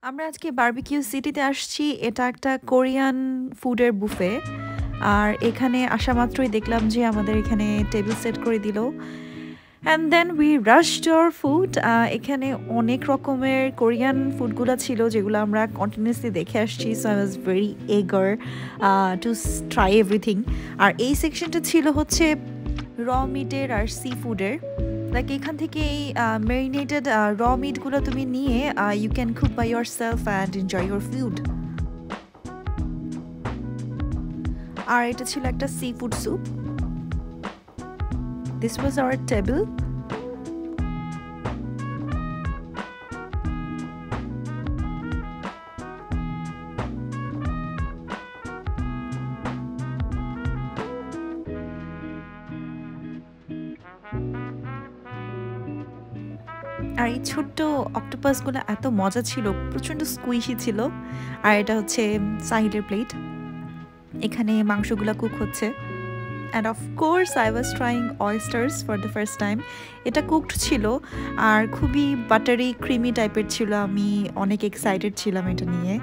আমরা আজকে বারবিকিউ সিটিতে আসছি। এটা একটা কোরিয়ান ফুডের বুফে, আর এখানে আসা মাত্রই দেখলাম যে আমাদের এখানে টেবিল সেট করে দিল। And then we rushed our food. এখানে অনেক রকমের কোরিয়ান ফুডগুলো ছিল যেগুলো আমরা কন্টিনিউসলি দেখে আসছি। So I was very eager to try everything. আর এই সেকশনটা ছিল হচ্ছে র মিটের আর সি ফুডের। লাইক এখান থেকে এই ম্যারিনেটেড র মিটগুলো তুমি নিয়ে you can cook by yourself and enjoy your food. আর এটা ছিল একটা seafood soup. This was our table. আর এই ছোট্ট অক্টোপাসগুলো এত মজা ছিল, প্রচণ্ড স্কুইশি ছিল। আর এটা হচ্ছে সাহিলের প্লেট, এখানে মাংসগুলো কুক হচ্ছে। And of course I was trying oysters for the first time. এটা কুকড ছিল আর খুবই বাটারি ক্রিমি টাইপের ছিল। আমি অনেক এক্সাইটেড ছিলাম এটা নিয়ে।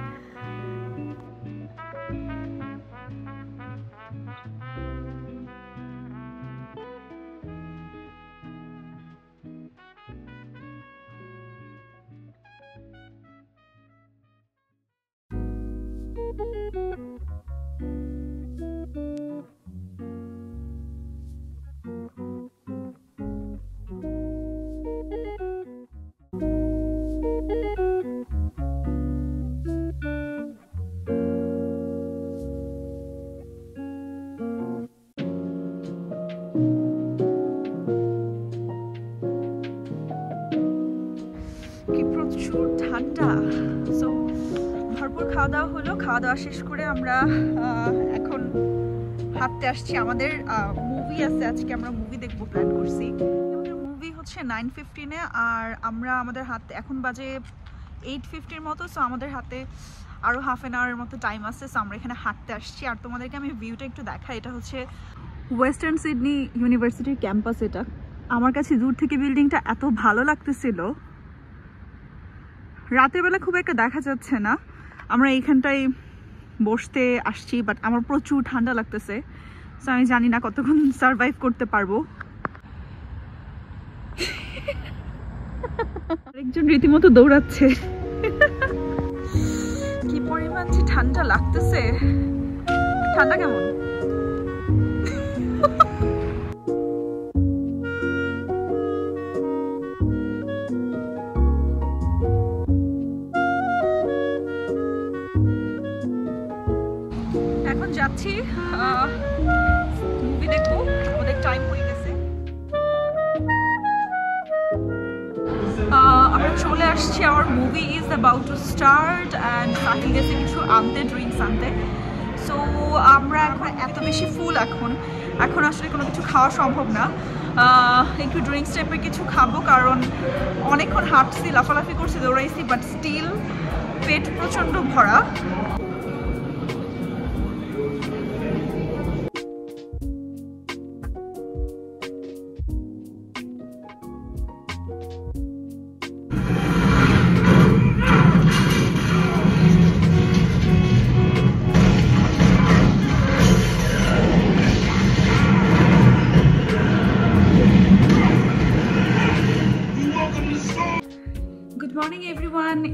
প্রচুর ঠান্ডা। সো ভরপুর খাওয়া দাওয়া হলো। খাওয়া দাওয়া শেষ করে আমরা এখন হাঁটতে আসছি। আমাদের মুভি আছে আজকে, আমরা মুভি দেখবো প্ল্যান করছি। আমাদের মুভি হচ্ছে 9:15-এ, আর আমরা আমাদের হাতে এখন বাজে 8:50-এর মতো। সো আমাদের হাতে আরও হাফ অ্যান আওয়ারের মতো টাইম আছে। সো আমরা এখানে হাঁটতে আসছি। আর তোমাদেরকে আমি ভিউটা একটু দেখাই। এটা হচ্ছে ওয়েস্টার্ন সিডনি ইউনিভার্সিটির ক্যাম্পাস। এটা আমার কাছে দূর থেকে বিল্ডিংটা এত ভালো লাগতেছিল। রাতের বেলা খুব একটা দেখা যাচ্ছে না। আমরা এইখানটায় বসতে আসছি, বাট আমার প্রচুর ঠান্ডা লাগতেছে। সো আমি জানি না কতক্ষণ সারভাইভ করতে পারবো। একজন রীতিমতো দৌড়াচ্ছে। কি পরিমাণ যে ঠান্ডা লাগতেছে। ঠান্ডা কেমন? এখন যাচ্ছি মুভি দেখবো, আমাদের টাইম হয়ে গেছে। আমরা চলে আসছি। Our movie is about to start and Sahil গেছে কিছু আনতে, ড্রিঙ্কস আনতে। সো আমরা এখন এত বেশি ফুল, এখন আসলে কোনো কিছু খাওয়া সম্ভব না। একটু ড্রিঙ্কস টাইপের কিছু খাবো, কারণ অনেকক্ষণ হাঁটছি, লাফালাফি করছি, দৌড়াইছি, বাট স্টিল পেট প্রচণ্ড ভরা।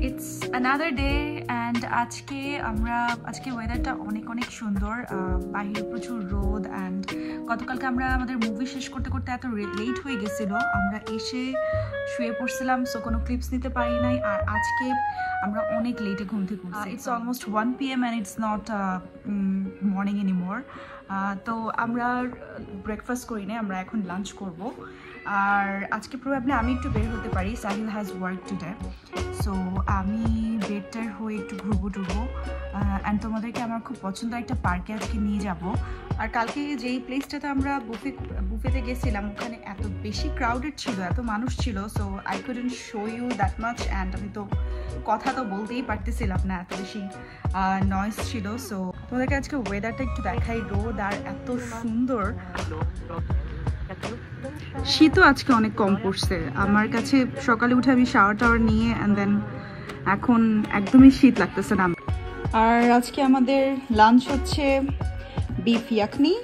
It's another day and আজকে ওয়েদারটা অনেক সুন্দর। বাইরে প্রচুর রোদ অ্যান্ড গতকালকে আমরা আমাদের মুভি শেষ করতে করতে এত লেট হয়ে গেছিলো, আমরা এসে শুয়ে পড়ছিলাম। সো কোনো ক্লিপস নিতে পারি নাই। আর আজকে আমরা অনেক লেটে ঘুম থেকে উঠছি। It's almost 1 PM and it's not morning anymore. তো আমরা ব্রেকফাস্ট করি নাই, আমরা এখন লাঞ্চ করব। আর আজকে প্রবাবলি আমি একটু বের হতে পারি, Sahil has work today. So আমি বেডটার হয়ে একটু ঘুরবো টুরবো অ্যান্ড তোমাদেরকে আমার খুব পছন্দ একটা পার্কে আজকে নিয়ে যাব। আর কালকে যেই প্লেসটাতে আমরা বুফেতে গেছিলাম ওখানে এত বেশি ক্রাউডেড ছিল, এত মানুষ ছিল, so I couldn't show you that much and আমি তো কথা তো বলতেই পারতেছিলাম না, এত বেশি নয়েজ ছিল। সো তোমাদেরকে আজকে ওয়েদারটা একটু দেখাই, রোদ আর এত সুন্দর। শীতও আজকে অনেক কম পড়ছে আমার কাছে। সকালে উঠে আমি শাওয়ার টাওয়ার নিয়ে অ্যান্ড দেন এখন একদমই শীত লাগতেছে না। আর আজকে আমাদের লাঞ্চ হচ্ছে বিফ ইয়াকনি,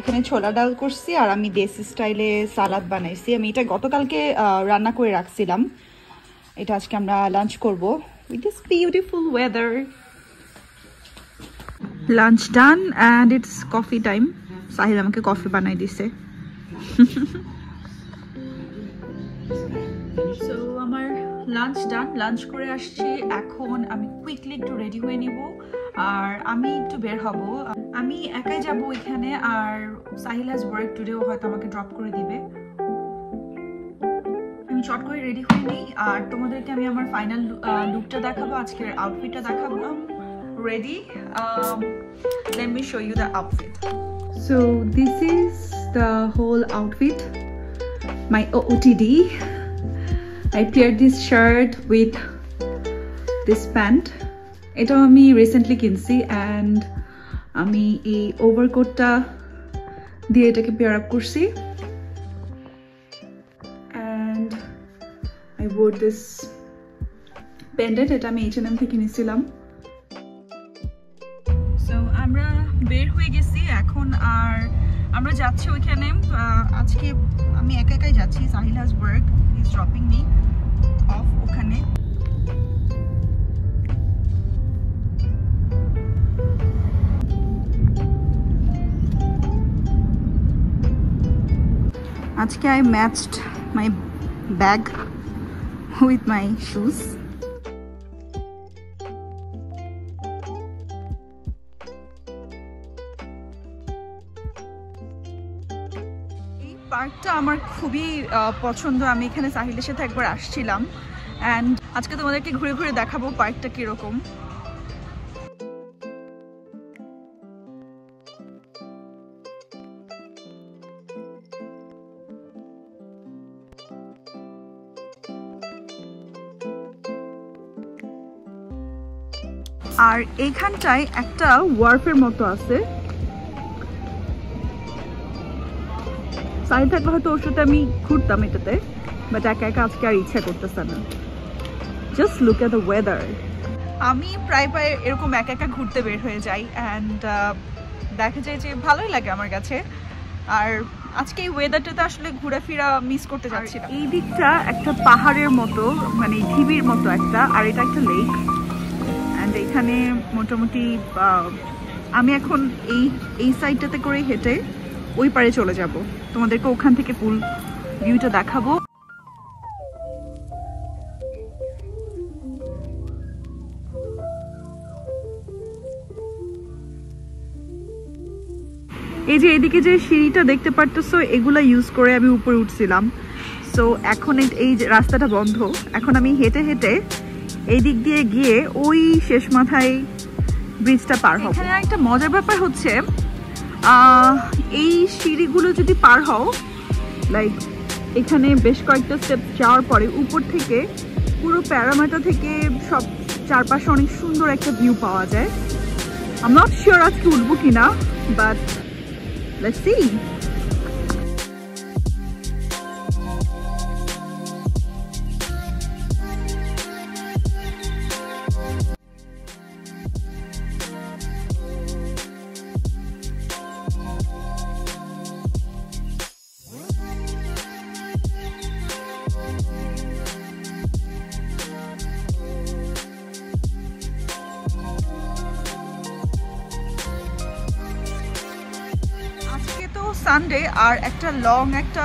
এখানে ছোলা ডাল করছি আর আমি দেশি স্টাইলে সালাদ বানাইছি। আমি এটা গতকালকে রান্না করে রাখছিলাম, এটা আজকে আমরা লাঞ্চ করব with this beautiful weather. Lunch done and it's coffee time. Sahil আমাকে কফি বানাই দিছে। সো আমার লাঞ্চ ডান, লাঞ্চ করে আসছি। এখন আমি কুইকলি একটু রেডি হয়ে নিব আর আমি একটু বের হব। আমি একাই যাব এখানে, আর সাহিল হ্যাজ ওয়ার্ক টুডেও হয়তো আমাকে ড্রপ করে দিবে। আমি চট করে রেডি হয়ে নিই আর তোমাদেরকে আমি আমার ফাইনাল লুকটা দেখাবো, আজকের আউটফিটটা দেখাবো। Ready, let me show you the outfit. So this is the whole outfit, my OOTD. I paired this shirt with this pant. এটা আমি রিসেন্টলি কিনছি অ্যান্ড আমি এই ওভারকোটটা দিয়ে এটাকে পেয়ার আপ করছি and I were this pendant, এটা আমি H&M থেকে নিয়েছিলাম। সো আমরা বের হয়ে গেছি এখন, আর আমরা যাচ্ছি ওইখানে। আজকে আমি একা একাই যাচ্ছি, Sahil has work, he is dropping me off ওখানে। আজকে I matched my bag with my shoes. পার্কটা আমার খুবই পছন্দ। আমি এখানে সাহিলের সাথে একবার আসছিলাম অ্যান্ড আজকে তোমাদেরকে ঘুরে ঘুরে দেখাবো পার্কটা কীরকম। আর এইখানটায় একটা ওয়ার্ফের মতো আছে, সাইড থাকলে হয়তো ওর সাথে আমি ঘুরতাম এটাতে, বাট একা একা আজকে আর ইচ্ছা করতেছে না। Just look at the weather. আমি প্রায় এরকম একা একা ঘুরতে বের হয়ে যাই অ্যান্ড দেখা যায় যে ভালোই লাগে আমার কাছে। আর আজকে এই ওয়েদারটাতে আসলে ঘোরাফেরা মিস করতে যাচ্ছি না। এই দিকটা একটা পাহাড়ের মতো, মানে ঢিবির মতো একটা, আর এটা একটা লেক অ্যান্ড এখানে মোটামুটি আমি এখন এই সাইডটাতে করে হেঁটে ওই পারে চলে যাব, তোমাদেরকে ওখান থেকে ফুল ভিউটা দেখাবো। এই যে এইদিকে যে সিঁড়িটা দেখতে পারতেছো, এগুলা ইউজ করে আমি উপরে উঠছিলাম। সো এখন এই রাস্তাটা বন্ধ, এখন আমি হেঁটে হেঁটে এই দিক দিয়ে গিয়ে ওই শেষ মাথায় ব্রিজটা পার হব। এখানে একটা মজার ব্যাপার হচ্ছে, এই সিঁড়িগুলো যদি পার হও, লাইক এখানে বেশ কয়েকটা স্টেপ যাওয়ার পরে উপর থেকে পুরো প্যারামাটা থেকে সব চারপাশে অনেক সুন্দর একটা ভিউ পাওয়া যায়। আই এম নট শিওর আজকে উঠবো কিনা, বাট লেটস সি। সানডে আর একটা লং একটা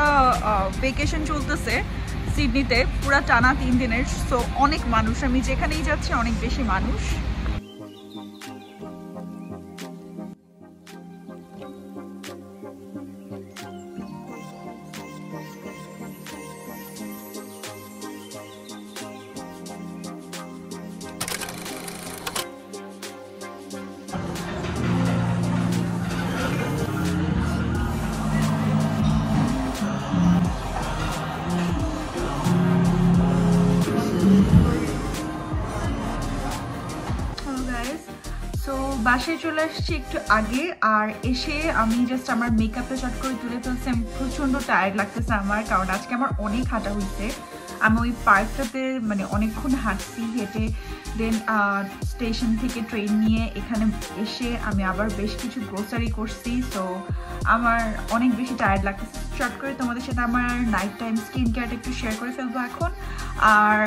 ভেকেশন চলতেছে সিডনিতে, পুরা টানা 3 দিনের। সো অনেক মানুষ, আমি যেখানেই যাচ্ছি অনেক বেশি মানুষ। বাসায় চলে আসছি একটু আগে, আর এসে আমি জাস্ট আমার মেকআপটা শর্ট করে তুলে ফেলছি। আমি প্রচণ্ড টায়ার্ড লাগতেছে আমার, কারণ আজকে আমার অনেক হাঁটা হয়েছে। আমি ওই পার্কটাতে মানে অনেকক্ষণ হাঁটছি হেঁটে, দেন স্টেশন থেকে ট্রেন নিয়ে এখানে এসে আমি আবার বেশ কিছু গ্রোসারি করছি। সো আমার অনেক বেশি টায়ার্ড লাগতেছে। শর্ট করে তোমাদের সাথে আমার নাইট টাইম স্কিন কেয়ারটা একটু শেয়ার করে ফেলবো এখন, আর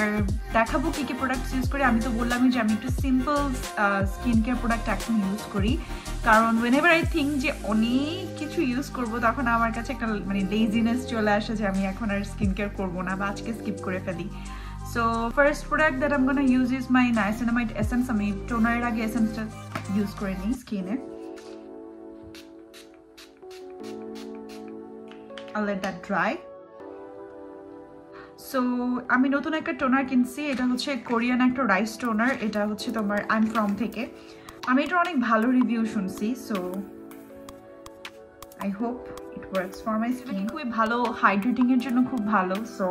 দেখাবো কী কী প্রোডাক্টস ইউজ করি। আমি তো বললামই যে আমি একটু সিম্পল স্কিন কেয়ার প্রোডাক্ট এখন ইউজ করি, কারণ whenever I think যে অনেক কিছু ইউজ করবো তখন আমার কাছে একটা মানে লেজিনেস চলে আসে যে আমি এখন আর স্কিন কেয়ার করবো না বা আজকে স্কিপ করে ফেলি। So first product that I'm gonna use is my niacinamide essence. আমি টোনারের আগে এসেন্সটা ইউজ করে নিই স্কিনে। I'll let that dry. So আমি নতুন একটা টোনার কিনছি, এটা হচ্ছে কোরিয়ান একটা রাইস টোনার। এটা হচ্ছে তোমার I'm From থেকে। আমি এটা অনেক ভালো রিভিউ শুনছি, so I hope it works for my skin. খুবই ভালো, হাইড্রেটিং এর জন্য খুব ভালো। সো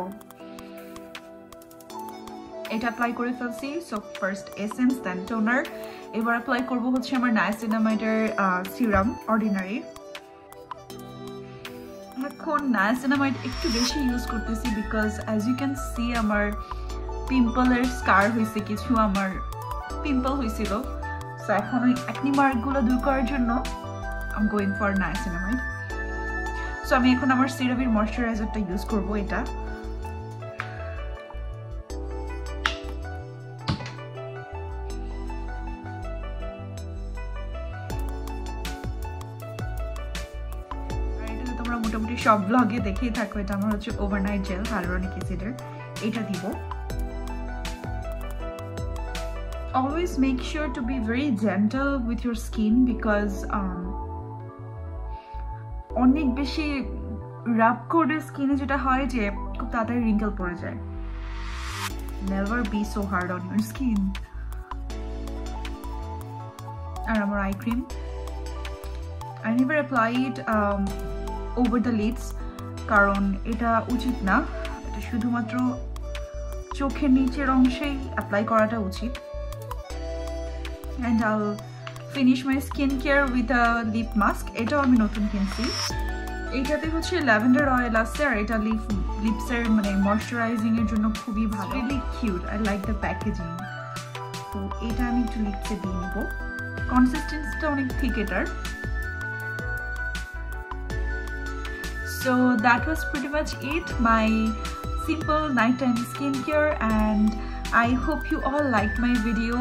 এটা অ্যাপ্লাই করে ফেলছি। So first essence then toner. এবার অ্যাপ্লাই করবো হচ্ছে আমার নায়াসিনামাইডের সিরাম অর্ডিনারি। এখন নায়াসিনামাইড একটু বেশি ইউজ করতেছি because as you can see আমার পিম্পলের স্কার হয়েছে, কিছু আমার পিম্পল হয়েছিল। সো এখন ওই অ্যাকনি মার্কগুলো দূর করার জন্য I'm going for niacinamide. So আমি এখন আমার সিরামির ময়শ্চারাইজারটা ইউজ করবো। এটা তোমরা মোটামুটি সব ব্লগে দেখেই থাকো। এটা আমার হচ্ছে ওভারনাইট জেল হাইলুরনিক অ্যাসিডের, এটা দিব। Always make sure to be very gentle with your skin because অনেক বেশি রাব করলে স্কিনে যেটা হয় যে খুব তাড়াতাড়ি রিঙ্কেল পড়ে যায়। Never be so hard on your skin. আর আমার eye cream, I never apply it over the lids কারণ এটা উচিত না, এটা শুধুমাত্র চোখের নিচের অংশেই অ্যাপ্লাই করাটা উচিত। And I'll finish my skincare with a lip mask. এটাও আমি নতুন কিনছি। এইটাতে হচ্ছে ল্যাভেন্ডার অয়েল আছে, আর এটা লিপসের মানে ময়শ্চারাইজিং এর জন্য খুবই ভালো। Really cute, I like the packaging. তো এটা আমি একটু লিপসে দিয়ে নিব। কনসিস্টেন্সিটা অনেক থিক এটার। So that was pretty much it, my simple nighttime skincare, and I hope you all liked my video.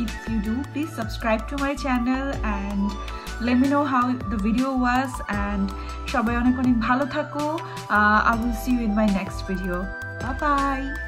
If you do, please subscribe to my channel and let me know how the video was, and সবাই অনেক অনেক ভালো থাকো। I will see you in my next video. Bye bye.